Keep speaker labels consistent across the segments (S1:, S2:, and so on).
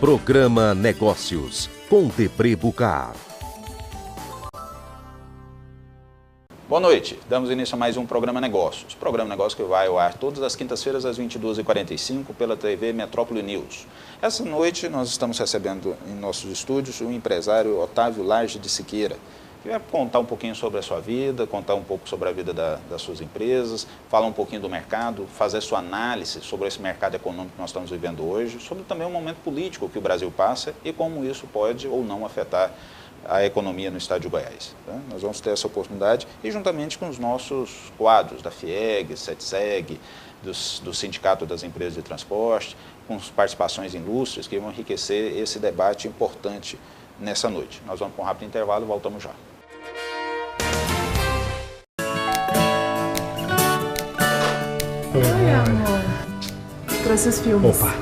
S1: Programa Negócios, com Debré Bucar.
S2: Boa noite, damos início a mais um Programa Negócios. Programa Negócios que vai ao ar todas as quintas-feiras às 22h45 pela TV Metrópole News. Essa noite nós estamos recebendo em nossos estúdios o empresário Otávio Lage de Siqueira, que vai contar um pouquinho sobre a sua vida, contar um pouco sobre a vida das suas empresas, falar um pouquinho do mercado, fazer sua análise sobre esse mercado econômico que nós estamos vivendo hoje, sobre também o momento político que o Brasil passa e como isso pode ou não afetar a economia no estado de Goiás. Tá? Nós vamos ter essa oportunidade e juntamente com os nossos quadros da FIEG, CETSEG, do Sindicato das Empresas de Transporte, com participações ilustres que vão enriquecer esse debate importante nessa noite. Nós vamos para um rápido intervalo e voltamos já.
S3: Oi, amor. Trouxe os filmes.
S4: Opa!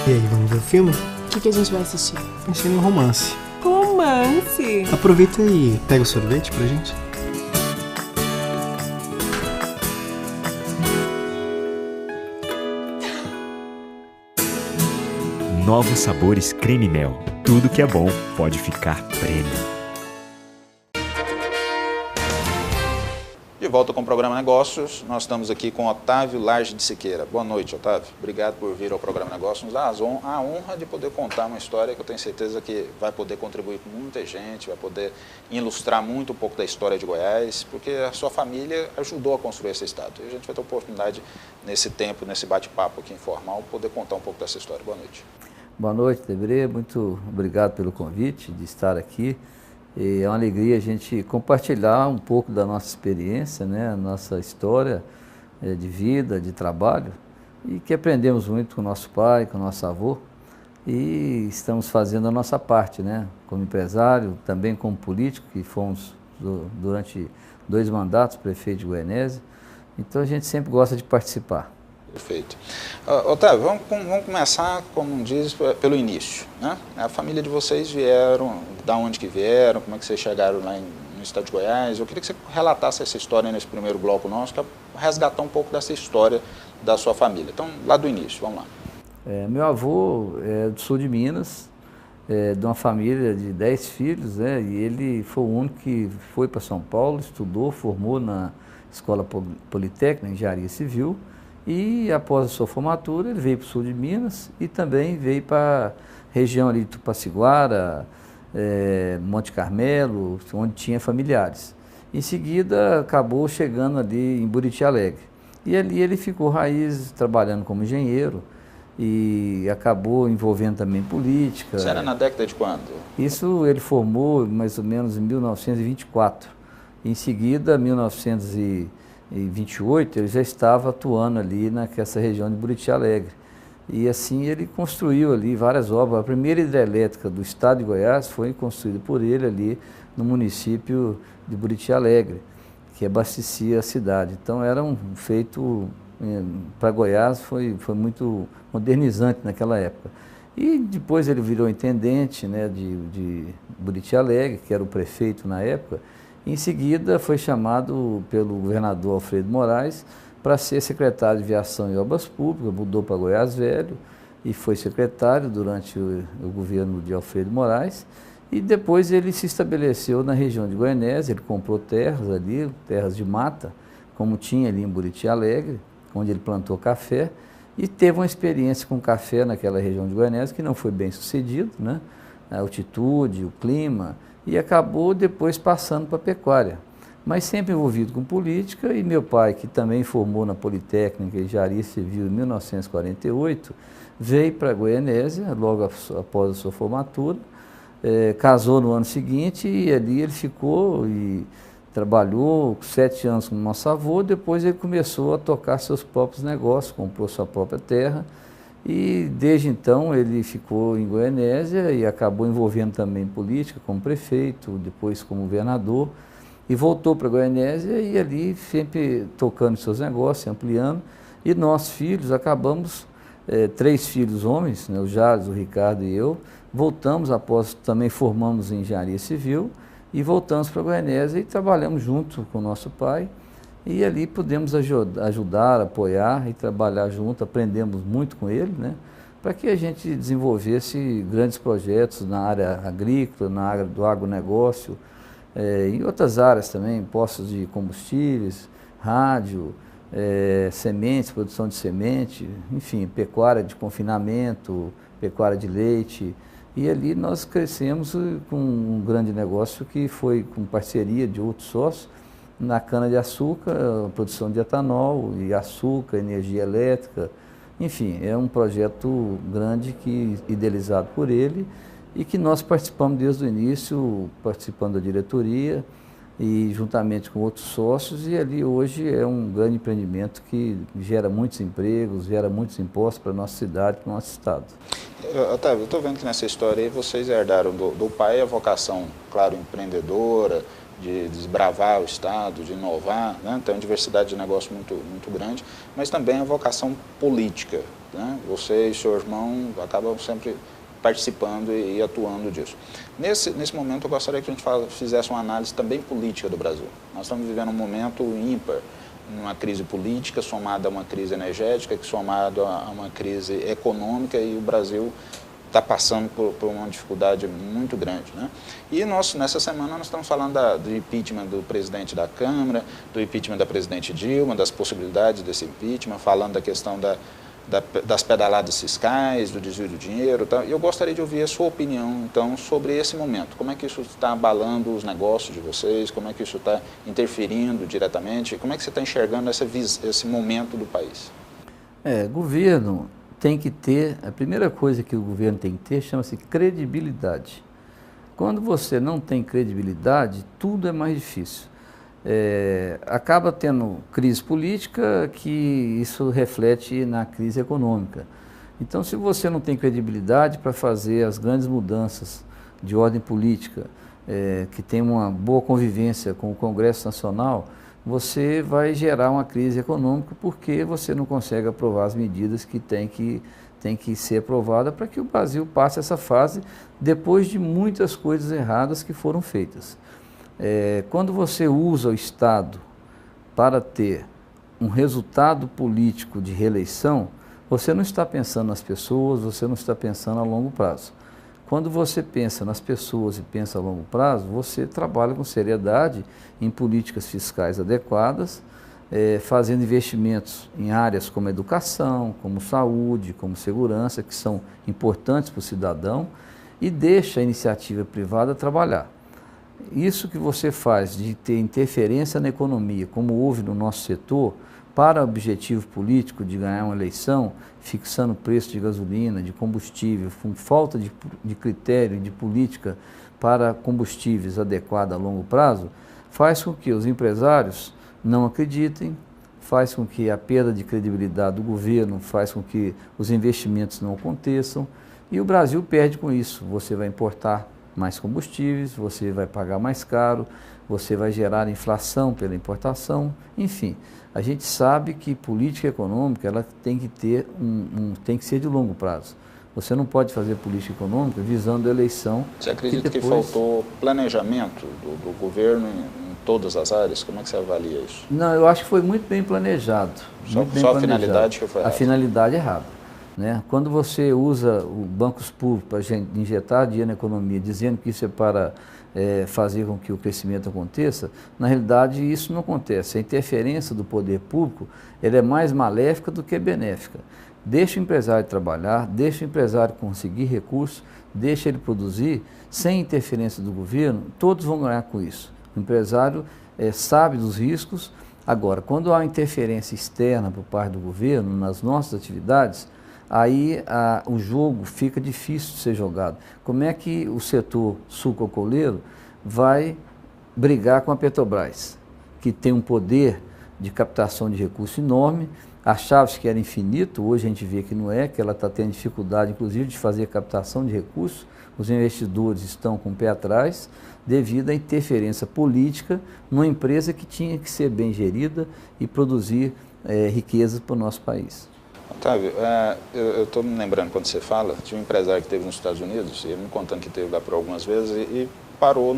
S4: E aí, vamos ver o filme?
S3: O que a gente vai assistir?
S4: Pensei num romance.
S3: Romance?
S4: Aproveita e pega o sorvete pra gente.
S5: Novos sabores creme mel. Tudo que é bom pode ficar prêmio.
S2: De volta com o Programa Negócios, nós estamos aqui com Otávio Lage de Siqueira. Boa noite, Otávio. Obrigado por vir ao Programa Negócios. Nos dá a honra de poder contar uma história que eu tenho certeza que vai poder contribuir com muita gente, vai poder ilustrar muito um pouco da história de Goiás, porque a sua família ajudou a construir esse estado. E a gente vai ter a oportunidade, nesse tempo, nesse bate-papo aqui informal, poder contar um pouco dessa história. Boa noite.
S6: Boa noite, Debré. Muito obrigado pelo convite de estar aqui. E é uma alegria a gente compartilhar um pouco da nossa experiência, né, a nossa história de vida, de trabalho, e que aprendemos muito com o nosso pai, com o nosso avô, e estamos fazendo a nossa parte, né, como empresário, também como político, que fomos durante 2 mandatos prefeito de Goianésia, então a gente sempre gosta de participar.
S2: Perfeito. Otávio, vamos começar, como diz, pelo início. Né? A família de vocês vieram, da onde que vieram, como é que vocês chegaram lá no estado de Goiás? Eu queria que você relatasse essa história nesse primeiro bloco nosso, para resgatar um pouco dessa história da sua família. Então, lá do início, vamos lá.
S6: Meu avô é do sul de Minas, de uma família de 10 filhos, né? E ele foi o único que foi para São Paulo, estudou, formou na Escola Politécnica, Engenharia Civil, e após a sua formatura ele veio para o sul de Minas e também veio para a região ali de Tupaciguara, Monte Carmelo, onde tinha familiares. Em seguida acabou chegando ali em Buriti Alegre. E ali ele ficou raiz trabalhando como engenheiro e acabou envolvendo também política.
S2: Isso era na década de quando?
S6: Isso ele formou mais ou menos em 1924. Em seguida, 1928, ele já estava atuando ali nessa região de Buriti Alegre. E assim ele construiu ali várias obras. A primeira hidrelétrica do estado de Goiás foi construída por ele ali no município de Buriti Alegre, que abastecia a cidade. Então era um feito, para Goiás, foi muito modernizante naquela época. E depois ele virou intendente, né, de Buriti Alegre, que era o prefeito na época. Em seguida, foi chamado pelo governador Alfredo Moraes para ser secretário de Viação e Obras Públicas, mudou para Goiás Velho e foi secretário durante o governo de Alfredo Moraes. E depois ele se estabeleceu na região de Goianésia, ele comprou terras ali, terras de mata, como tinha ali em Buriti Alegre, onde ele plantou café, e teve uma experiência com café naquela região de Goianésia que não foi bem sucedido, né? A altitude, o clima, e acabou depois passando para a pecuária, mas sempre envolvido com política. E meu pai, que também formou na Politécnica Engenharia Civil em 1948, veio para Goianésia logo após a sua formatura, casou no ano seguinte e ali ele ficou e trabalhou 7 anos com o nosso avô. Depois ele começou a tocar seus próprios negócios, comprou sua própria terra. E desde então ele ficou em Goianésia e acabou envolvendo também política como prefeito, depois como governador, e voltou para Goianésia e ali sempre tocando seus negócios, ampliando. E nós filhos acabamos, 3 filhos homens, né, o Jales, o Ricardo e eu, voltamos após também formamos em Engenharia Civil e voltamos para Goianésia e trabalhamos junto com o nosso pai. e ali pudemos ajudar, apoiar e trabalhar junto, aprendemos muito com ele, né? Para que a gente desenvolvesse grandes projetos na área agrícola, na área do agronegócio, em outras áreas também, postos de combustíveis, rádio, sementes, produção de semente, enfim, pecuária de confinamento, pecuária de leite. E ali nós crescemos com um grande negócio que foi com parceria de outros sócios, na cana-de-açúcar, produção de etanol e açúcar, energia elétrica. Enfim, é um projeto grande idealizado por ele e que nós participamos desde o início, participando da diretoria e juntamente com outros sócios, e ali hoje é um grande empreendimento que gera muitos empregos, gera muitos impostos para a nossa cidade, para o nosso estado.
S2: Otávio, eu estou vendo que nessa história aí vocês herdaram do pai a vocação, claro, empreendedora, de desbravar o estado, de inovar, né? Tem uma diversidade de negócio muito grande, mas também a vocação política, né? Você e seu irmão acabam sempre participando e atuando disso. Nesse momento eu gostaria que a gente fizesse uma análise também política do Brasil. Nós estamos vivendo um momento ímpar, uma crise política somada a uma crise energética, que somado a uma crise econômica, e o Brasil está passando por uma dificuldade muito grande, né? E nessa semana nós estamos falando do impeachment do presidente da Câmara, do impeachment da presidente Dilma, das possibilidades desse impeachment, falando da questão das pedaladas fiscais, do desvio do dinheiro. Tá? Eu gostaria de ouvir a sua opinião, então, sobre esse momento. Como é que isso está abalando os negócios de vocês? Como é que isso está interferindo diretamente? Como é que você está enxergando esse momento do país?
S6: Governo tem que ter, a primeira coisa que o governo tem que ter chama-se credibilidade. Quando você não tem credibilidade, tudo é mais difícil. Acaba tendo crise política, que isso reflete na crise econômica. Então, se você não tem credibilidade para fazer as grandes mudanças de ordem política, que tem uma boa convivência com o Congresso Nacional, você vai gerar uma crise econômica porque você não consegue aprovar as medidas que tem que ser aprovadas para que o Brasil passe essa fase depois de muitas coisas erradas que foram feitas. Quando você usa o Estado para ter um resultado político de reeleição, você não está pensando nas pessoas, você não está pensando a longo prazo. Quando você pensa nas pessoas e pensa a longo prazo, você trabalha com seriedade em políticas fiscais adequadas, fazendo investimentos em áreas como educação, como saúde, como segurança, que são importantes para o cidadão, e deixa a iniciativa privada trabalhar. Isso que você faz de ter interferência na economia, como houve no nosso setor, para objetivo político de ganhar uma eleição, fixando o preço de gasolina, de combustível, com falta de critério, de política para combustíveis adequada a longo prazo, faz com que os empresários não acreditem, faz com que a perda de credibilidade do governo, faz com que os investimentos não aconteçam, e o Brasil perde com isso. Você vai importar mais combustíveis, você vai pagar mais caro, você vai gerar inflação pela importação, enfim. A gente sabe que política econômica ela tem que ter tem que ser de longo prazo. Você não pode fazer política econômica visando a eleição.
S2: Você acredita que faltou planejamento do governo em todas as áreas? Como é que você avalia isso?
S6: Não, eu acho que foi muito bem planejado.
S2: Só a finalidade que foi errada?
S6: A finalidade errada. Né? Quando você usa os bancos públicos para injetar dinheiro na economia, dizendo que isso é para fazer com que o crescimento aconteça, na realidade isso não acontece. A interferência do poder público ela é mais maléfica do que benéfica. Deixa o empresário trabalhar, deixa o empresário conseguir recursos, deixa ele produzir, sem interferência do governo, todos vão ganhar com isso. O empresário sabe dos riscos. Agora, quando há interferência externa por parte do governo nas nossas atividades, aí o jogo fica difícil de ser jogado. Como é que o setor sucroalcooleiro vai brigar com a Petrobras, que tem um poder de captação de recursos enorme, achava que era infinito, hoje a gente vê que não é, que ela está tendo dificuldade, inclusive, de fazer captação de recursos, os investidores estão com o pé atrás, devido à interferência política numa empresa que tinha que ser bem gerida e produzir riquezas para o nosso país.
S2: Otávio, eu estou me lembrando quando você fala de um empresário que esteve nos Estados Unidos, ele me contando que esteve lá por algumas vezes e parou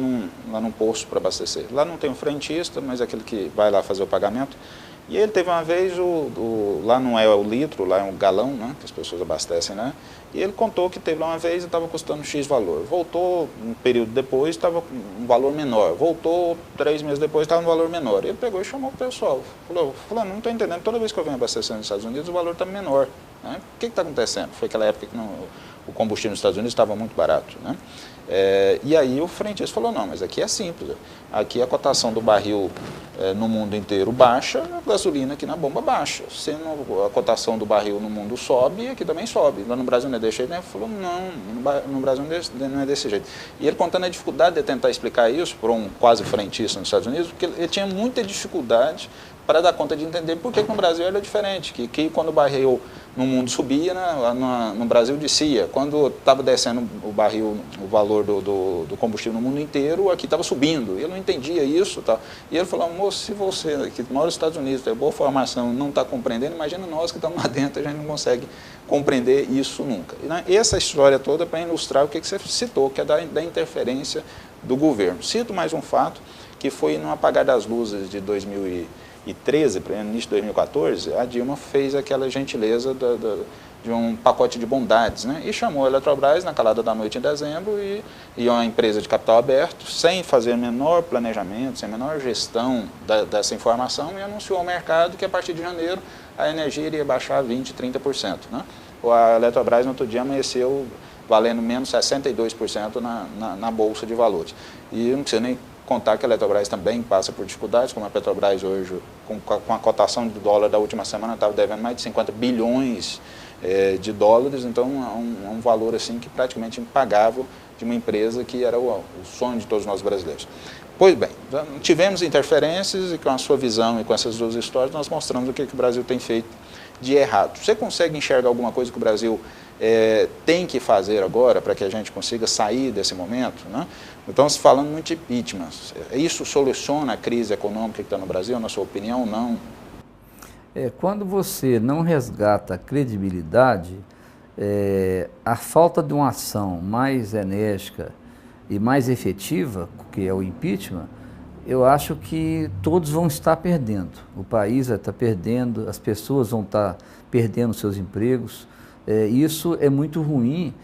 S2: lá num posto para abastecer. Lá não tem um frentista, mas é aquele que vai lá fazer o pagamento. E ele teve uma vez, lá não é o litro, lá é um galão, né, que as pessoas abastecem, né? E ele contou que teve lá uma vez e estava custando X valor. Voltou um período depois, estava um valor menor. Voltou 3 meses depois, estava um valor menor. Ele pegou e chamou o pessoal. Falou, não estou entendendo, toda vez que eu venho abastecer nos Estados Unidos, o valor está menor. Né? O que está acontecendo? Foi aquela época que o combustível nos Estados Unidos estava muito barato, né? E aí o frentista falou, não, mas aqui é simples, aqui a cotação do barril no mundo inteiro baixa, a gasolina aqui na bomba baixa, sendo a cotação do barril no mundo sobe, aqui também sobe, lá no Brasil não é desse jeito, né? Ele falou, não, no Brasil não é desse jeito. E ele contando a dificuldade de tentar explicar isso para um quase frentista nos Estados Unidos, porque ele tinha muita dificuldade para dar conta de entender por que no Brasil era diferente, que quando o barril no mundo subia, né, no Brasil descia, quando estava descendo o barril, o valor do combustível no mundo inteiro, aqui estava subindo, ele não entendia isso, tá? E ele falou, moço, se você que mora nos Estados Unidos, tem boa formação, não está compreendendo, imagina nós que estamos lá dentro, a gente não consegue compreender isso nunca. E, né, essa história toda para ilustrar o que você citou, que é da interferência do governo. Cito mais um fato, que foi no apagar das luzes de 2013, para o início de 2014, a Dilma fez aquela gentileza de um pacote de bondades, né? E chamou a Eletrobras na calada da noite em dezembro e uma empresa de capital aberto, sem fazer menor planejamento, sem menor gestão dessa informação, e anunciou ao mercado que a partir de janeiro a energia iria baixar 20%, 30%. Né? A Eletrobras no outro dia amanheceu valendo menos 62% na Bolsa de Valores. E não precisa nem contar que a Eletrobras também passa por dificuldades, como a Petrobras hoje, com a cotação do dólar da última semana, estava devendo mais de 50 bilhões de dólares, então é um valor assim que praticamente impagável de uma empresa que era o sonho de todos nós brasileiros. Pois bem, tivemos interferências e com a sua visão e com essas duas histórias nós mostramos o que o Brasil tem feito de errado. Você consegue enxergar alguma coisa que o Brasil tem que fazer agora para que a gente consiga sair desse momento? Né? Então, se falando muito de impeachment, isso soluciona a crise econômica que está no Brasil, na sua opinião, não?
S6: Quando você não resgata a credibilidade, a falta de uma ação mais enérgica e mais efetiva, que é o impeachment, eu acho que todos vão estar perdendo. O país vai estar perdendo, as pessoas vão estar perdendo seus empregos. Isso é muito ruim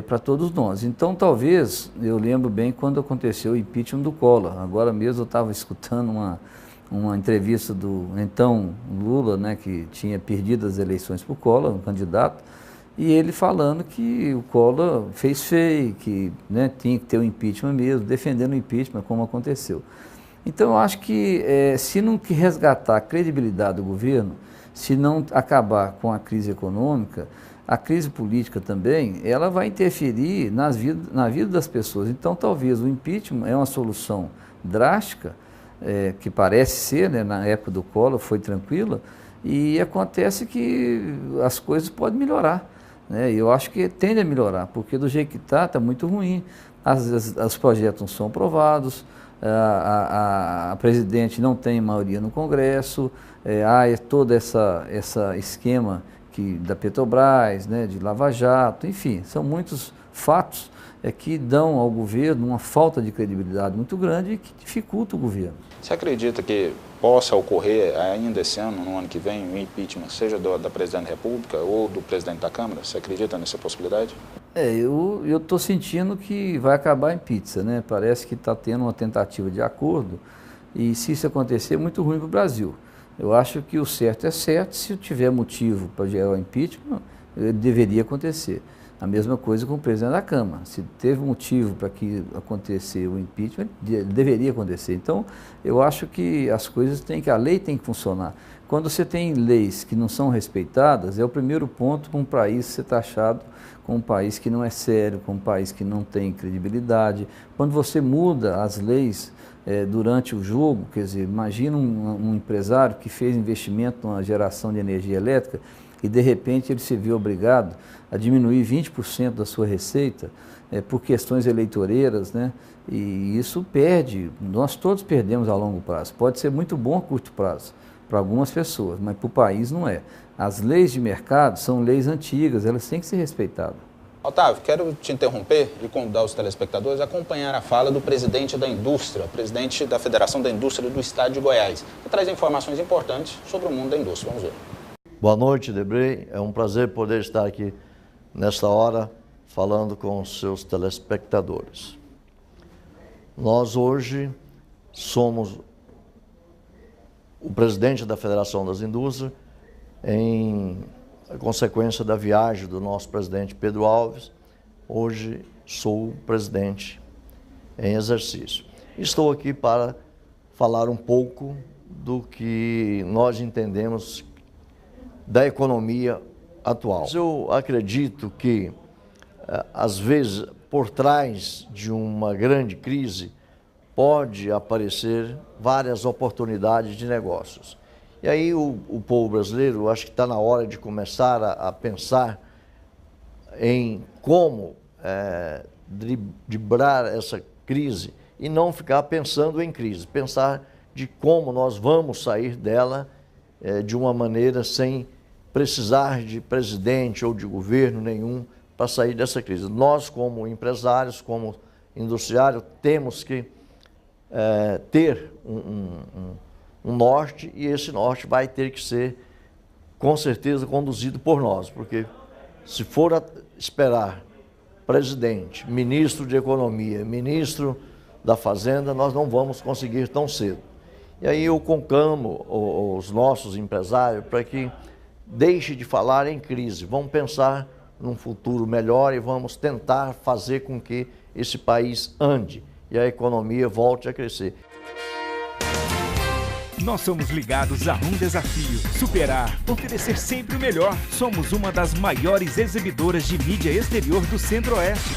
S6: para todos nós. Então, talvez, eu lembro bem quando aconteceu o impeachment do Collor. Agora mesmo eu estava escutando uma entrevista do então Lula, né, que tinha perdido as eleições para o Collor, um candidato, e ele falando que o Collor fez feio, que, né, tinha que ter o impeachment mesmo, defendendo o impeachment, como aconteceu. Então, eu acho que se não resgatar a credibilidade do governo, se não acabar com a crise econômica, a crise política também, ela vai interferir na vida das pessoas. Então, talvez o impeachment é uma solução drástica, que parece ser, né, na época do Collor foi tranquila, e acontece que as coisas podem melhorar. Né? Eu acho que tende a melhorar, porque do jeito que está muito ruim. Os projetos não são aprovados, a presidente não tem maioria no Congresso, há todo esse esquema da Petrobras, né, de Lava Jato, enfim, são muitos fatos que dão ao governo uma falta de credibilidade muito grande e que dificulta o governo.
S2: Você acredita que possa ocorrer ainda esse ano, no ano que vem, o impeachment, seja da presidente da República ou do presidente da Câmara? Você acredita nessa possibilidade? Eu
S6: estou sentindo que vai acabar em pizza, né? Parece que está tendo uma tentativa de acordo e se isso acontecer é muito ruim para o Brasil. Eu acho que o certo é certo, se tiver motivo para gerar o impeachment, deveria acontecer. A mesma coisa com o presidente da Câmara. Se teve motivo para que acontecer o impeachment, deveria acontecer. Então, eu acho que a lei tem que funcionar. Quando você tem leis que não são respeitadas, é o primeiro ponto para um país ser taxado como um país que não é sério, como um país que não tem credibilidade. Quando você muda as leis durante o jogo, quer dizer, imagina um empresário que fez investimento na geração de energia elétrica e de repente ele se viu obrigado a diminuir 20% da sua receita por questões eleitoreiras, né? E isso nós todos perdemos a longo prazo. Pode ser muito bom a curto prazo para algumas pessoas, mas para o país não é. As leis de mercado são leis antigas, elas têm que ser respeitadas.
S2: Otávio, quero te interromper e convidar os telespectadores a acompanhar a fala do presidente da indústria, presidente da Federação da Indústria do Estado de Goiás, que traz informações importantes sobre o mundo da indústria. Vamos ver.
S7: Boa noite, Debrey. É um prazer poder estar aqui nesta hora falando com os seus telespectadores. Nós hoje somos o presidente da Federação das Indústrias em consequência da viagem do nosso presidente Pedro Alves. Hoje sou o presidente em exercício. Estou aqui para falar um pouco do que nós entendemos da economia atual. Eu acredito que, às vezes, por trás de uma grande crise, pode aparecer várias oportunidades de negócios. E aí o povo brasileiro, acho que está na hora de começar a pensar em como driblar essa crise e não ficar pensando em crise, pensar de como nós vamos sair dela de uma maneira sem precisar de presidente ou de governo nenhum para sair dessa crise. Nós, como empresários, como industriários, temos que ter um norte, e esse norte vai ter que ser, com certeza, conduzido por nós, porque se for esperar presidente, ministro de Economia, ministro da Fazenda, nós não vamos conseguir tão cedo. E aí eu conclamo os nossos empresários para que deixe de falar em crise, vamos pensar num futuro melhor e vamos tentar fazer com que esse país ande e a economia volte a crescer.
S5: Nós somos ligados a um desafio: superar, oferecer sempre o melhor. Somos uma das maiores exibidoras de mídia exterior do Centro-Oeste.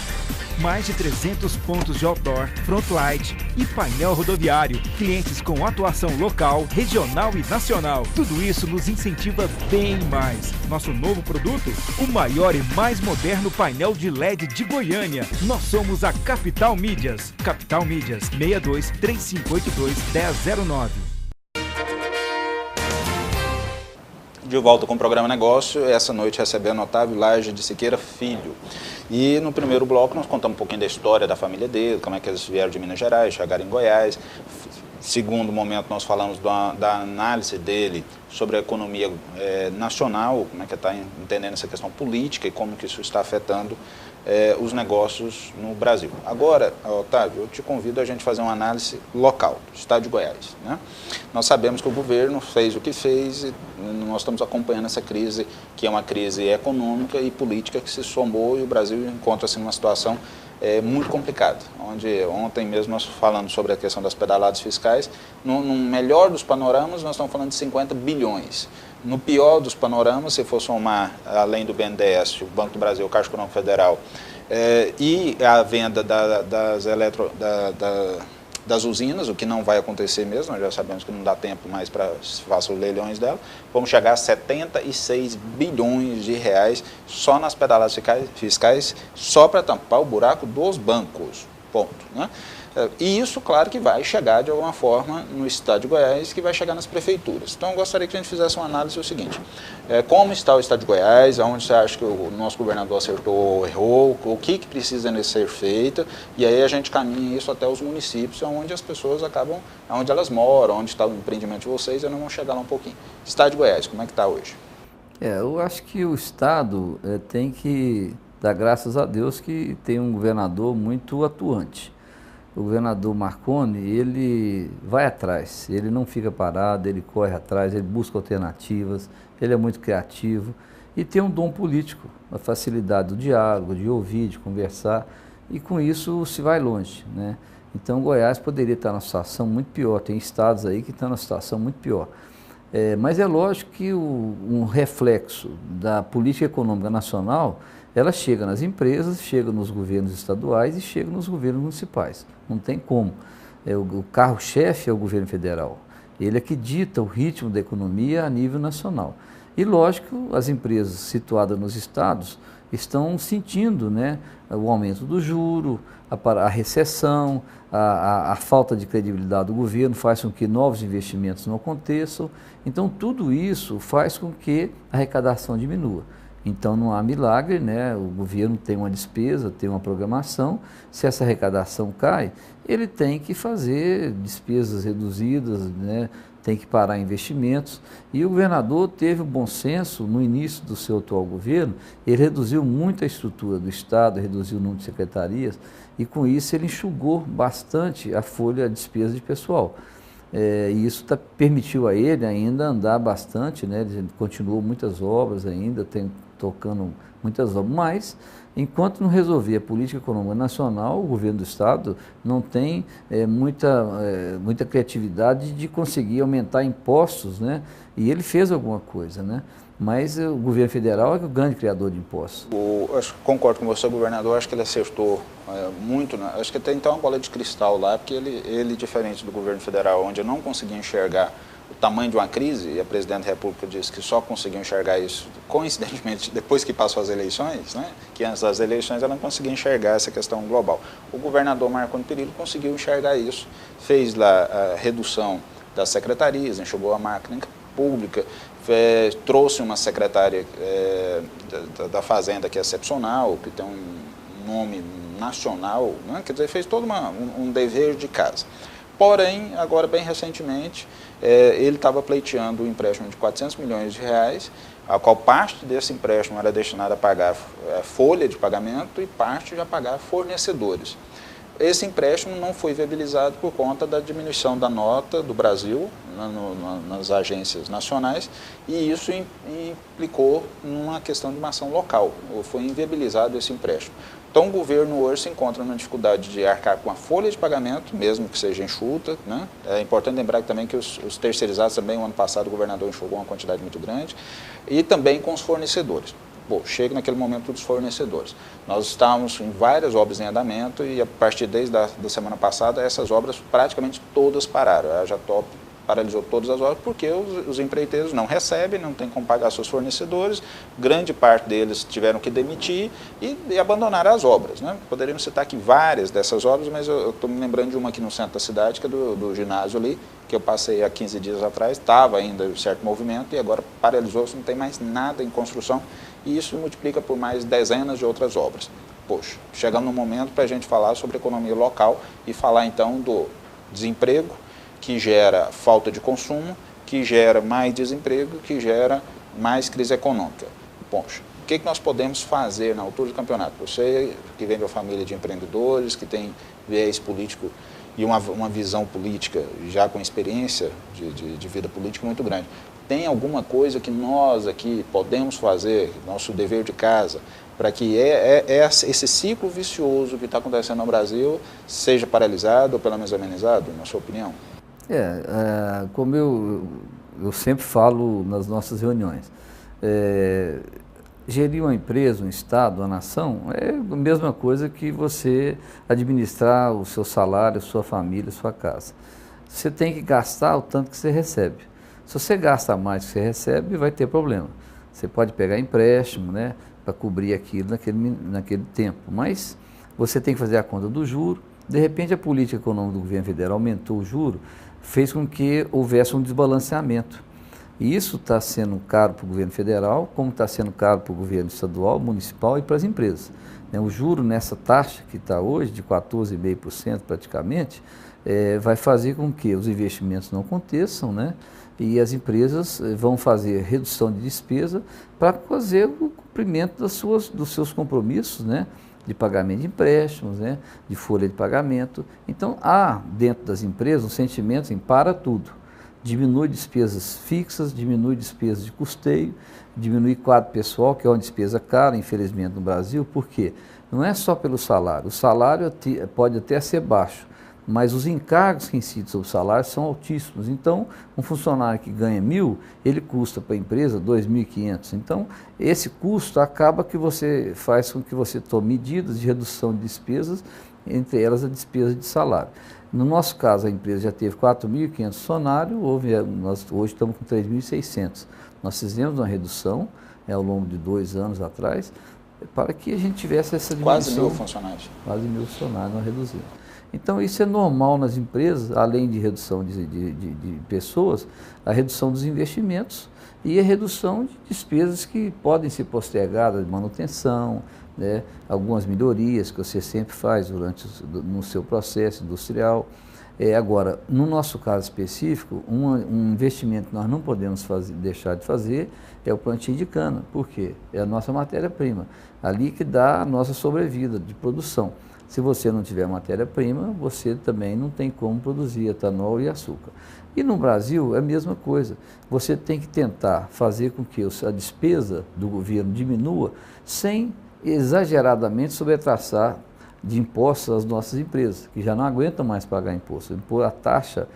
S5: Mais de 300 pontos de outdoor, frontlight e painel rodoviário. Clientes com atuação local, regional e nacional. Tudo isso nos incentiva bem mais. Nosso novo produto? O maior e mais moderno painel de LED de Goiânia. Nós somos a Capital Mídias. Capital Mídias, 62 3582 1009.
S2: De volta com o programa Negócio, essa noite recebendo Otávio Laje de Siqueira Filho. E no primeiro bloco nós contamos um pouquinho da história da família dele, como é que eles vieram de Minas Gerais, chegaram em Goiás. Segundo momento nós falamos da análise dele sobre a economia nacional, como é que está entendendo essa questão política e como que isso está afetando os negócios no Brasil. Agora, Otávio, eu te convido a gente fazer uma análise local, do estado de Goiás, né? Nós sabemos que o governo fez o que fez e nós estamos acompanhando essa crise, que é uma crise econômica e política que se somou, e o Brasil encontra-se numa situação muito complicada, onde ontem mesmo nós falamos sobre a questão das pedaladas fiscais. No melhor dos panoramas, nós estamos falando de 50 bilhões. No pior dos panoramas, se for somar, além do BNDES, o Banco do Brasil, o Caixa Econômica Federal, e a venda das usinas, o que não vai acontecer mesmo, nós já sabemos que não dá tempo mais para se faça os leilões dela, vamos chegar a 76 bilhões de reais só nas pedaladas fiscais, só para tampar o buraco dos bancos, ponto, né? E isso, claro, que vai chegar de alguma forma no estado de Goiás, que vai chegar nas prefeituras. Então, eu gostaria que a gente fizesse uma análise do seguinte: como está o estado de Goiás, aonde você acha que o nosso governador acertou ou errou, o que precisa ser feito, e aí a gente caminha isso até os municípios, onde as pessoas acabam, onde elas moram, onde está o empreendimento de vocês, e nós vamos chegar lá um pouquinho. Estado de Goiás, como é que está hoje?
S6: Eu acho que o estado tem que dar graças a Deus que tem um governador muito atuante. O governador Marconi, ele vai atrás, ele não fica parado, ele corre atrás, ele busca alternativas, ele é muito criativo e tem um dom político, a facilidade do diálogo, de ouvir, de conversar, e com isso se vai longe, né? Então Goiás poderia estar numa situação muito pior, tem estados aí que estão numa situação muito pior. Mas é lógico que um reflexo da política econômica nacional, ela chega nas empresas, chega nos governos estaduais e chega nos governos municipais. Não tem como. O carro-chefe é o governo federal. Ele é que dita o ritmo da economia a nível nacional. E, lógico, as empresas situadas nos estados estão sentindo, né, o aumento do juro, a recessão, a falta de credibilidade do governo faz com que novos investimentos não aconteçam. Então, tudo isso faz com que a arrecadação diminua. Então não há milagre, né? O governo tem uma despesa, tem uma programação, se essa arrecadação cai, ele tem que fazer despesas reduzidas, né? Tem que parar investimentos. E o governador teve o bom senso, no início do seu atual governo, ele reduziu muito a estrutura do Estado, reduziu o número de secretarias, e com isso ele enxugou bastante a folha de despesa de pessoal. E isso permitiu a ele ainda andar bastante, né? Ele continuou muitas obras ainda, tocando muitas obras, mas enquanto não resolver a política econômica nacional, o governo do Estado não tem muita criatividade de conseguir aumentar impostos, né? E ele fez alguma coisa, né? Mas o governo federal é o grande criador de impostos.
S2: Concordo com você, governador, acho que ele acertou muito, né? Acho que tem então uma bola de cristal lá, porque ele, diferente do governo federal, onde eu não conseguia enxergar o tamanho de uma crise, e a presidente da República disse que só conseguiu enxergar isso, coincidentemente, depois que passou as eleições, né? Que antes das eleições ela não conseguia enxergar essa questão global. O governador Marconi Perillo conseguiu enxergar isso, fez lá a redução das secretarias, enxugou a máquina pública, trouxe uma secretária da Fazenda que é excepcional, que tem um nome nacional, né? Quer dizer, fez todo um dever de casa. Porém, agora bem recentemente, ele estava pleiteando um empréstimo de 400 milhões de reais, a qual parte desse empréstimo era destinada a pagar folha de pagamento e parte a pagar fornecedores. Esse empréstimo não foi viabilizado por conta da diminuição da nota do Brasil nas agências nacionais, e isso implicou numa questão de uma ação local, foi inviabilizado esse empréstimo. Então o governo hoje se encontra na dificuldade de arcar com a folha de pagamento, mesmo que seja enxuta, né? É importante lembrar também que os terceirizados também, o ano passado o governador enxugou uma quantidade muito grande, e também com os fornecedores. Bom, chega naquele momento dos fornecedores. Nós estávamos em várias obras em andamento e a partir desde da semana passada essas obras praticamente todas pararam. A Jatop paralisou todas as obras porque os empreiteiros não recebem, não têm como pagar seus fornecedores, grande parte deles tiveram que demitir e abandonar as obras, né? Poderíamos citar aqui várias dessas obras, mas eu estou me lembrando de uma aqui no centro da cidade, que é do ginásio ali, que eu passei há 15 dias atrás, estava ainda em certo movimento e agora paralisou-se, não tem mais nada em construção, e isso multiplica por mais dezenas de outras obras. Poxa, chegando no momento para a gente falar sobre economia local e falar então do desemprego, que gera falta de consumo, que gera mais desemprego, que gera mais crise econômica. Poxa, o que nós podemos fazer na altura do campeonato? Você que vem de uma família de empreendedores, que tem viés político e uma visão política já com experiência de vida política muito grande. Tem alguma coisa que nós aqui podemos fazer, nosso dever de casa, para que esse ciclo vicioso que está acontecendo no Brasil seja paralisado ou pelo menos amenizado, na sua opinião?
S6: Como eu sempre falo nas nossas reuniões, gerir uma empresa, um estado, uma nação, é a mesma coisa que você administrar o seu salário, a sua família, a sua casa. Você tem que gastar o tanto que você recebe. Se você gasta mais do que você recebe, vai ter problema. Você pode pegar empréstimo, né, para cobrir aquilo naquele tempo, mas você tem que fazer a conta do juro. De repente, a política econômica do governo federal aumentou o juro, fez com que houvesse um desbalanceamento. E isso está sendo caro para o governo federal, como está sendo caro para o governo estadual, municipal e para as empresas. O juro nessa taxa que está hoje, de 14,5% praticamente, vai fazer com que os investimentos não aconteçam, né? E as empresas vão fazer redução de despesa para fazer o cumprimento dos seus compromissos, né? De pagamento de empréstimos, né? De folha de pagamento. Então, há dentro das empresas um sentimento em para tudo. Diminui despesas fixas, diminui despesas de custeio, diminui quadro pessoal, que é uma despesa cara, infelizmente, no Brasil. Por quê? Não é só pelo salário. O salário pode até ser baixo, mas os encargos que incidem sobre o salário são altíssimos. Então, um funcionário que ganha 1.000, ele custa para a empresa 2.500. Então, esse custo acaba que você faz com que você tome medidas de redução de despesas, entre elas a despesa de salário. No nosso caso, a empresa já teve 4.500 funcionários, nós hoje estamos com 3.600. Nós fizemos uma redução ao longo de 2 anos atrás, para que a gente tivesse essa diminuição.
S2: Quase 1.000 funcionários.
S6: Quase 1.000 funcionários nós reduzimos. Então isso é normal nas empresas, além de redução de pessoas, a redução dos investimentos e a redução de despesas que podem ser postergadas, de manutenção, né, algumas melhorias que você sempre faz no seu processo industrial. Agora, no nosso caso específico, um investimento que nós não podemos deixar de fazer é o plantio de cana. Por quê? É a nossa matéria-prima, ali que dá a nossa sobrevida de produção. Se você não tiver matéria-prima, você também não tem como produzir etanol e açúcar. E no Brasil é a mesma coisa. Você tem que tentar fazer com que a despesa do governo diminua sem exageradamente sobretraçar de impostos às nossas empresas, que já não aguentam mais pagar imposto. A taxa,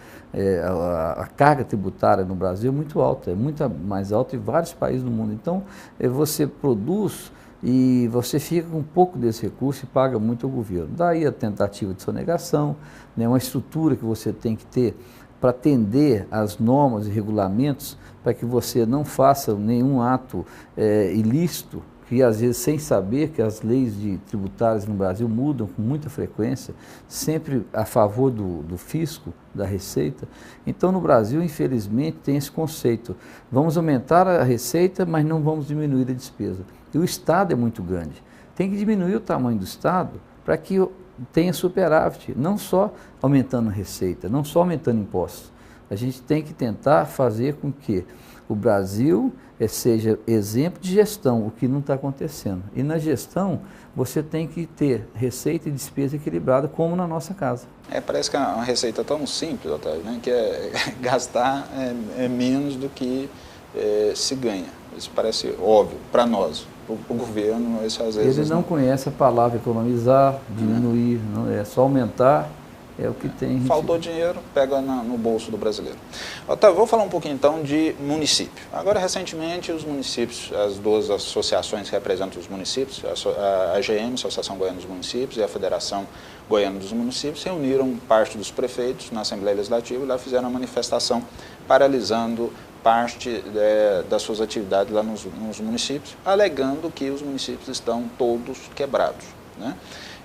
S6: a carga tributária no Brasil é muito alta, é muito mais alta em vários países do mundo. Então, você produz e você fica com um pouco desse recurso e paga muito ao governo. Daí a tentativa de sonegação, né, uma estrutura que você tem que ter para atender às normas e regulamentos, para que você não faça nenhum ato ilícito, que às vezes sem saber que as leis tributárias no Brasil mudam com muita frequência, sempre a favor do fisco, da receita. Então no Brasil, infelizmente, tem esse conceito. Vamos aumentar a receita, mas não vamos diminuir a despesa. E o Estado é muito grande. Tem que diminuir o tamanho do Estado para que tenha superávit, não só aumentando a receita, não só aumentando impostos. A gente tem que tentar fazer com que o Brasil seja exemplo de gestão, o que não está acontecendo. E na gestão, você tem que ter receita e despesa equilibrada, como na nossa casa.
S2: Parece que é uma receita tão simples, Otávio, né, que gastar menos do que se ganha. Isso parece óbvio para nós. O governo, às vezes...
S6: Ele não conhece a palavra economizar, diminuir, não é só aumentar. É o que tem.
S2: Faltou dinheiro, pega no bolso do brasileiro. Otávio, vou falar um pouquinho então de município. Agora, recentemente, os municípios, as duas associações que representam os municípios, a AGM, Associação Goiana dos Municípios, e a Federação Goiana dos Municípios, reuniram parte dos prefeitos na Assembleia Legislativa e lá fizeram uma manifestação paralisando parte das suas atividades lá nos municípios, alegando que os municípios estão todos quebrados, né?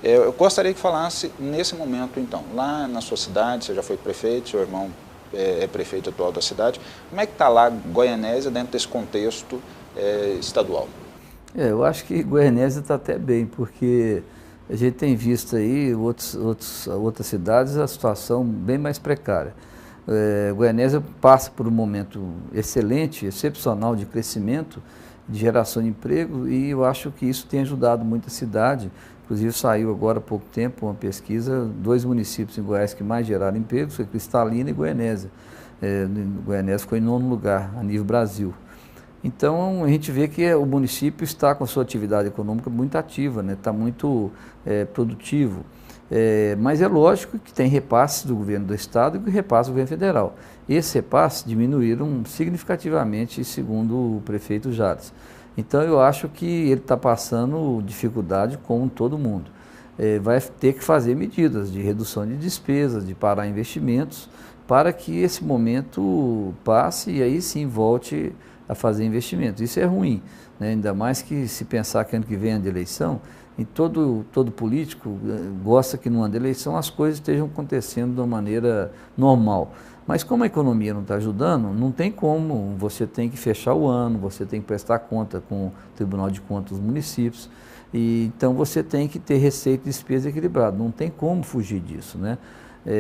S2: Eu gostaria que falasse nesse momento, então, lá na sua cidade, você já foi prefeito, seu irmão é prefeito atual da cidade, como é que está lá Goianésia dentro desse contexto estadual?
S6: Eu acho que Goianésia está até bem, porque a gente tem visto aí outras cidades a situação bem mais precária. Goianésia passa por um momento excelente, excepcional de crescimento, de geração de emprego, e eu acho que isso tem ajudado muito a cidade. Inclusive saiu agora há pouco tempo uma pesquisa, 2 municípios em Goiás que mais geraram empregos, foi Cristalina e Goianésia. Goianésia ficou em 9º lugar a nível Brasil. Então a gente vê que o município está com a sua atividade econômica muito ativa, né? Está muito produtivo. Mas é lógico que tem repasses do governo do estado e repasses do governo federal. Esses repasses diminuíram significativamente, segundo o prefeito Jales. Então eu acho que ele está passando dificuldade como todo mundo. Vai ter que fazer medidas de redução de despesas, de parar investimentos, para que esse momento passe e aí sim volte a fazer investimentos. Isso é ruim, né? Ainda mais que se pensar que ano que vem é de eleição, e todo político gosta que no ano de eleição as coisas estejam acontecendo de uma maneira normal. Mas como a economia não está ajudando, não tem como, você tem que fechar o ano, você tem que prestar conta com o Tribunal de Contas dos municípios, e então você tem que ter receita e despesa equilibrada, não tem como fugir disso, né?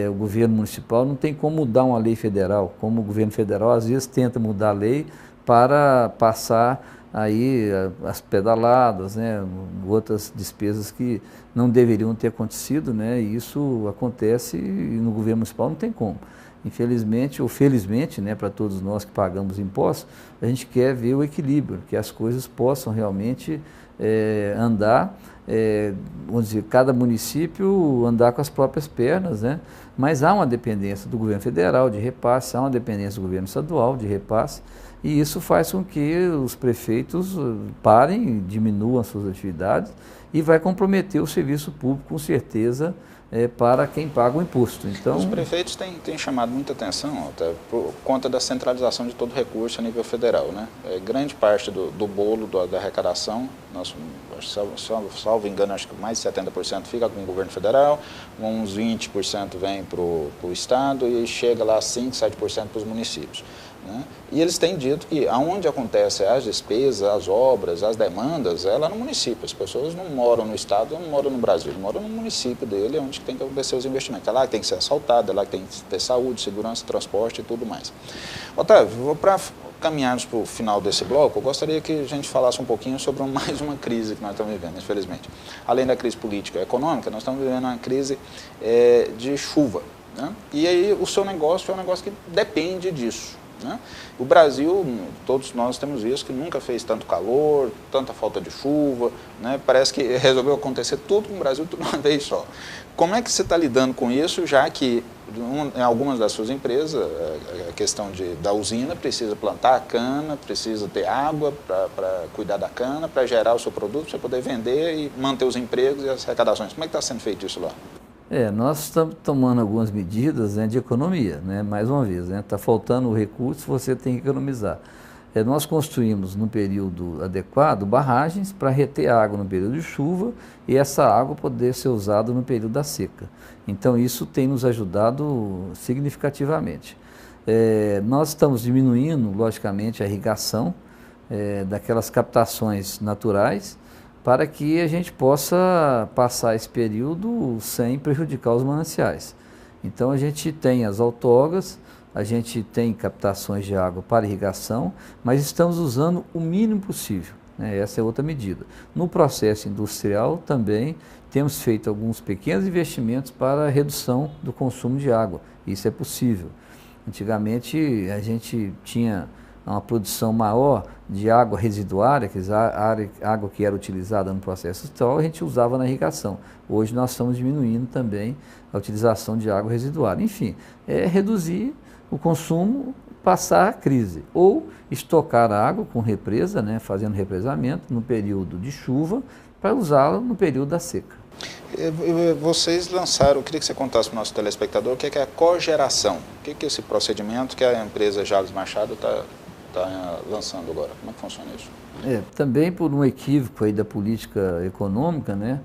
S6: O governo municipal não tem como mudar uma lei federal, como o governo federal às vezes tenta mudar a lei para passar aí as pedaladas, né, outras despesas que não deveriam ter acontecido, né, e isso acontece e no governo municipal não tem como. Infelizmente ou felizmente, né, para todos nós que pagamos impostos, a gente quer ver o equilíbrio, que as coisas possam realmente andar, vamos dizer, cada município andar com as próprias pernas, né, mas há uma dependência do governo federal de repasse, há uma dependência do governo estadual de repasse, e isso faz com que os prefeitos parem, diminuam as suas atividades e vai comprometer o serviço público, com certeza, para quem paga o imposto. Então,
S2: os prefeitos têm chamado muita atenção, até por conta da centralização de todo o recurso a nível federal, né? Grande parte do bolo da arrecadação, salvo engano, acho que mais de 70% fica com o governo federal, uns 20% vem para o estado e chega lá 5%, 7% para os municípios. Né? E eles têm dito que aonde acontecem as despesas, as obras, as demandas, é lá no município. As pessoas não moram no estado, não moram no Brasil, moram no município dele, onde tem que acontecer os investimentos. É lá que tem que ser assaltado, é lá que tem que ter saúde, segurança, transporte e tudo mais. Otávio, para caminharmos para o final desse bloco, eu gostaria que a gente falasse um pouquinho sobre mais uma crise que nós estamos vivendo, infelizmente. Além da crise política e econômica, nós estamos vivendo uma crise de chuva. Né? E aí o seu negócio é um negócio que depende disso. Né? O Brasil, todos nós temos visto que nunca fez tanto calor, tanta falta de chuva, né? Parece que resolveu acontecer tudo no Brasil, tudo uma vez só. Como é que você está lidando com isso, já que em algumas das suas empresas, a questão da usina precisa plantar a cana, precisa ter água para cuidar da cana, para gerar o seu produto, para você poder vender e manter os empregos e as arrecadações. Como é que está sendo feito isso lá?
S6: Nós estamos tomando algumas medidas, né, de economia, né, mais uma vez. Está faltando o recurso, você tem que economizar. Nós construímos, no período adequado, barragens para reter água no período de chuva e essa água poder ser usada no período da seca. Então, isso tem nos ajudado significativamente. Nós estamos diminuindo, logicamente, a irrigação daquelas captações naturais, para que a gente possa passar esse período sem prejudicar os mananciais. Então a gente tem as outorgas, a gente tem captações de água para irrigação, mas estamos usando o mínimo possível, né? Essa é outra medida. No processo industrial também temos feito alguns pequenos investimentos para a redução do consumo de água, isso é possível. Antigamente a gente tinha uma produção maior de água residuária, quer dizer, água que era utilizada no processo industrial, a gente usava na irrigação. Hoje nós estamos diminuindo também a utilização de água residuária. Enfim, reduzir o consumo, passar a crise, ou estocar água com represa, né, fazendo represamento no período de chuva, para usá-la no período da seca.
S2: Vocês lançaram, eu queria que você contasse para o nosso telespectador o que é a cogeração, o que é esse procedimento que a empresa Jales Machado está lançando agora. Como é que funciona isso?
S6: Também por um equívoco aí da política econômica, né,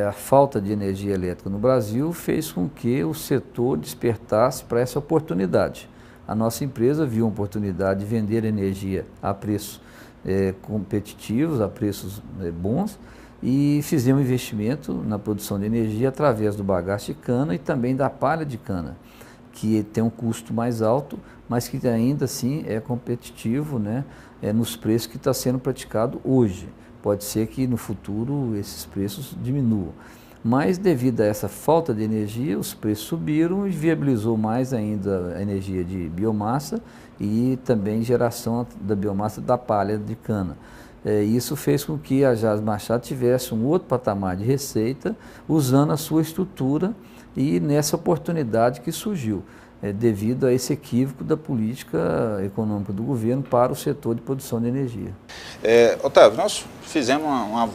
S6: a falta de energia elétrica no Brasil fez com que o setor despertasse para essa oportunidade. A nossa empresa viu uma oportunidade de vender energia a preços competitivos, a preços bons, e fizemos investimento na produção de energia através do bagaço de cana e também da palha de cana, que tem um custo mais alto, mas que ainda assim é competitivo, né, nos preços que está sendo praticado hoje. Pode ser que no futuro esses preços diminuam. Mas devido a essa falta de energia, os preços subiram e viabilizou mais ainda a energia de biomassa e também geração da biomassa da palha de cana. Isso fez com que a Jales Machado tivesse um outro patamar de receita usando a sua estrutura e nessa oportunidade que surgiu, devido a esse equívoco da política econômica do governo para o setor de produção de energia.
S2: Otávio, nós fizemos uma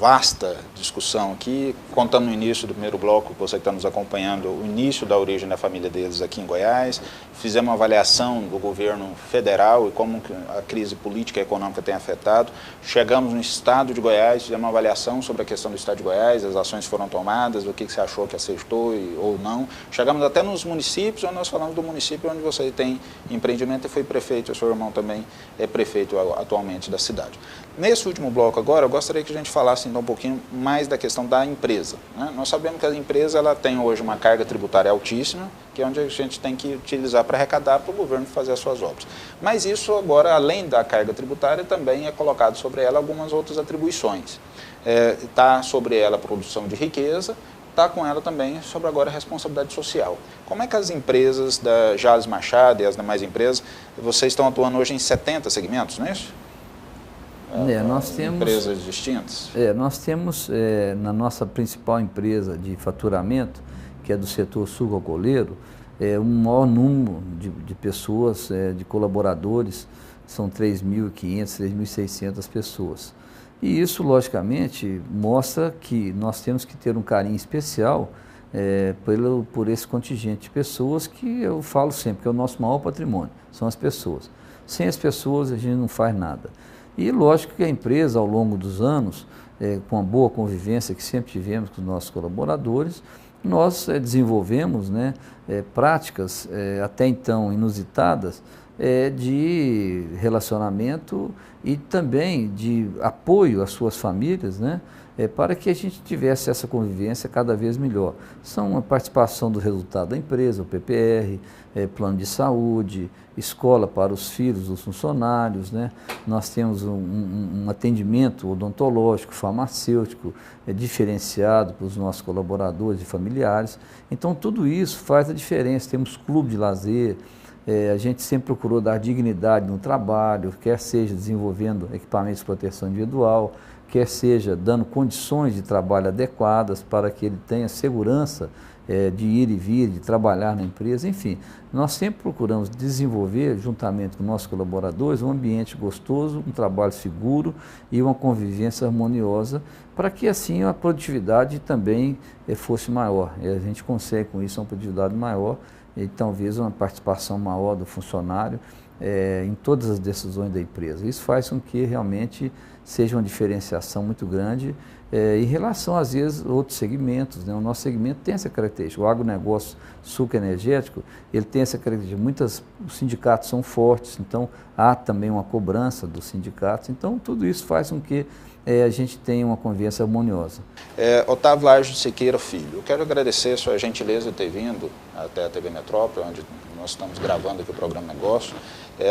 S2: vasta discussão aqui, contando no início do primeiro bloco, você que está nos acompanhando, o início da origem da família deles aqui em Goiás, fizemos uma avaliação do governo federal e como a crise política e econômica tem afetado, chegamos no estado de Goiás, fizemos uma avaliação sobre a questão do estado de Goiás, as ações foram tomadas, o que você achou que acertou ou não, chegamos até nos municípios, onde nós falamos do município onde você tem empreendimento e foi prefeito, o seu irmão também é prefeito atualmente da cidade. Nesse último bloco agora, eu gostaria que a gente falasse então um pouquinho mais da questão da empresa, né? Nós sabemos que a empresa ela tem hoje uma carga tributária altíssima, que é onde a gente tem que utilizar para arrecadar para o governo fazer as suas obras. Mas isso agora, além da carga tributária, também é colocado sobre ela algumas outras atribuições. Está sobre ela a produção de riqueza, está com ela também sobre agora a responsabilidade social. Como é que as empresas da Jales Machado e as demais empresas, vocês estão atuando hoje em 70 segmentos, não é isso?
S6: Nós temos
S2: empresas distintas?
S6: Nós temos na nossa principal empresa de faturamento, que é do setor sucroalcooleiro, um maior número de pessoas, de colaboradores, são 3.500, 3.600 pessoas. E isso, logicamente, mostra que nós temos que ter um carinho especial por esse contingente de pessoas que eu falo sempre que é o nosso maior patrimônio, são as pessoas. Sem as pessoas a gente não faz nada. E lógico que a empresa, ao longo dos anos, com a boa convivência que sempre tivemos com os nossos colaboradores, nós desenvolvemos, né, práticas até então inusitadas de relacionamento e também de apoio às suas famílias, né, para que a gente tivesse essa convivência cada vez melhor. São a participação do resultado da empresa, o PPR, plano de saúde, escola para os filhos dos funcionários, né? Nós temos um atendimento odontológico, farmacêutico, diferenciado para os nossos colaboradores e familiares. Então, tudo isso faz a diferença. Temos clube de lazer, a gente sempre procurou dar dignidade no trabalho, quer seja desenvolvendo equipamentos de proteção individual, quer seja dando condições de trabalho adequadas para que ele tenha segurança de ir e vir, de trabalhar na empresa, enfim. Nós sempre procuramos desenvolver, juntamente com nossos colaboradores, um ambiente gostoso, um trabalho seguro e uma convivência harmoniosa, para que assim a produtividade também fosse maior. E a gente consegue com isso uma produtividade maior e talvez uma participação maior do funcionário em todas as decisões da empresa. Isso faz com que realmente seja uma diferenciação muito grande em relação, às vezes, a outros segmentos, né? O nosso segmento tem essa característica. O agronegócio sucroenergético, ele tem essa característica. Os sindicatos são fortes, então há também uma cobrança dos sindicatos. Então, tudo isso faz com que a gente tenha uma convivência harmoniosa.
S2: Otávio Laje Siqueira Filho, eu quero agradecer a sua gentileza de ter vindo até a TV Metrópole, onde nós estamos gravando aqui o programa Negócio.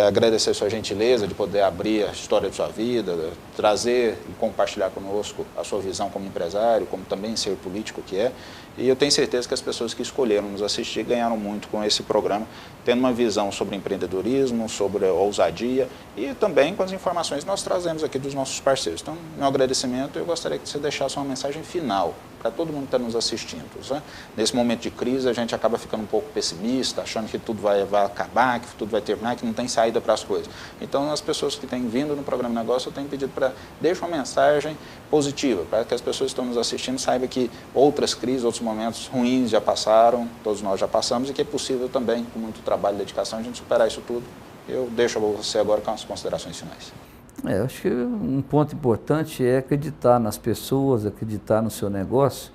S2: Agradecer a sua gentileza de poder abrir a história de sua vida, trazer e compartilhar conosco a sua visão como empresário, como também ser político que é. E eu tenho certeza que as pessoas que escolheram nos assistir ganharam muito com esse programa, tendo uma visão sobre empreendedorismo, sobre ousadia e também com as informações que nós trazemos aqui dos nossos parceiros. Então, meu agradecimento, eu gostaria que você deixasse uma mensagem final para todo mundo que está nos assistindo. Né? Nesse momento de crise, a gente acaba ficando um pouco pessimista, achando que tudo vai acabar, que tudo vai terminar, que não tem saída para as coisas. Então, as pessoas que têm vindo no programa Negócio, eu tenho pedido para deixar uma mensagem positiva, para que as pessoas que estão nos assistindo saibam que outras crises, outros momentos ruins já passaram, todos nós já passamos, e que é possível também, com muito trabalho e dedicação, a gente superar isso tudo. Eu deixo a você agora com as considerações finais.
S6: Eu acho que um ponto importante é acreditar nas pessoas, acreditar no seu negócio,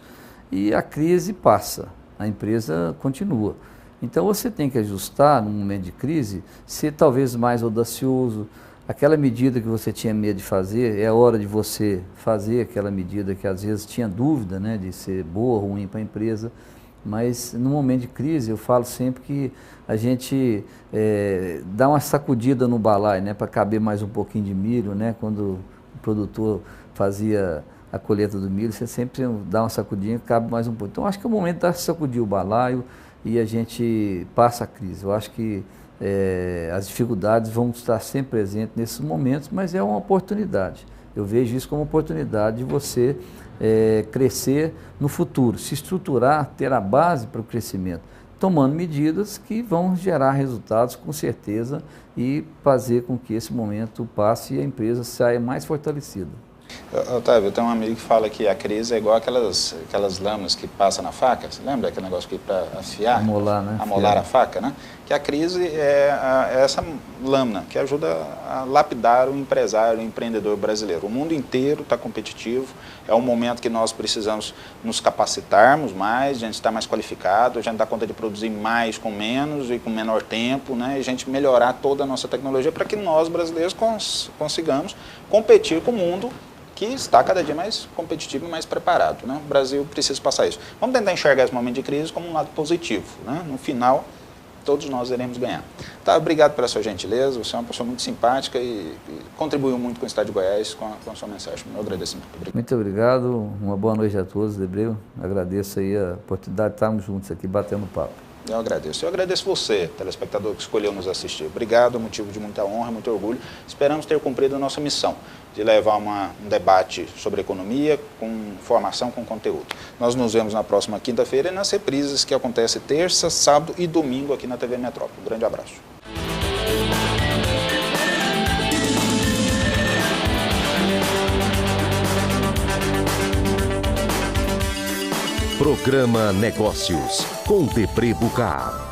S6: e a crise passa, a empresa continua. Então você tem que ajustar, num momento de crise, ser talvez mais audacioso. Aquela medida que você tinha medo de fazer, é a hora de você fazer aquela medida que às vezes tinha dúvida, né, de ser boa ou ruim para a empresa. Mas no momento de crise eu falo sempre que a gente dá uma sacudida no balaio, né, para caber mais um pouquinho de milho, né, quando o produtor fazia a colheita do milho, você sempre dá uma sacudinha que cabe mais um pouco. Então acho que é o momento de sacudir o balaio e a gente passa a crise. Eu acho que as dificuldades vão estar sempre presentes nesses momentos, mas é uma oportunidade. Eu vejo isso como uma oportunidade de você crescer no futuro, se estruturar, ter a base para o crescimento, tomando medidas que vão gerar resultados com certeza e fazer com que esse momento passe e a empresa saia mais fortalecida.
S2: Otávio, eu tenho um amigo que fala que a crise é igual aquelas lâminas que passa na faca. Você lembra aquele negócio que para afiar?
S6: Amolar, né?
S2: Amolar a faca, né? Que a crise é essa lâmina que ajuda a lapidar o empresário, o empreendedor brasileiro. O mundo inteiro está competitivo, é um momento que nós precisamos nos capacitarmos mais, a gente está mais qualificado, a gente dá conta de produzir mais com menos e com menor tempo, né? E a gente melhorar toda a nossa tecnologia para que nós, brasileiros, consigamos competir com o mundo que está cada dia mais competitivo e mais preparado, né? O Brasil precisa passar isso. Vamos tentar enxergar esse momento de crise como um lado positivo, né? No final, todos nós iremos ganhar. Tá, obrigado pela sua gentileza, você é uma pessoa muito simpática e contribuiu muito com o Estado de Goiás, com a sua mensagem. Meu agradecimento. Obrigado.
S6: Muito obrigado, uma boa noite a todos, Debreu. Agradeço aí a oportunidade de estarmos juntos aqui, batendo papo.
S2: Eu agradeço você, telespectador que escolheu nos assistir. Obrigado, é motivo de muita honra, muito orgulho. Esperamos ter cumprido a nossa missão de levar um debate sobre economia, com informação, com conteúdo. Nós nos vemos na próxima quinta-feira e nas reprises que acontecem terça, sábado e domingo aqui na TV Metrópole. Um grande abraço.
S1: Programa Negócios com Debré Bucar.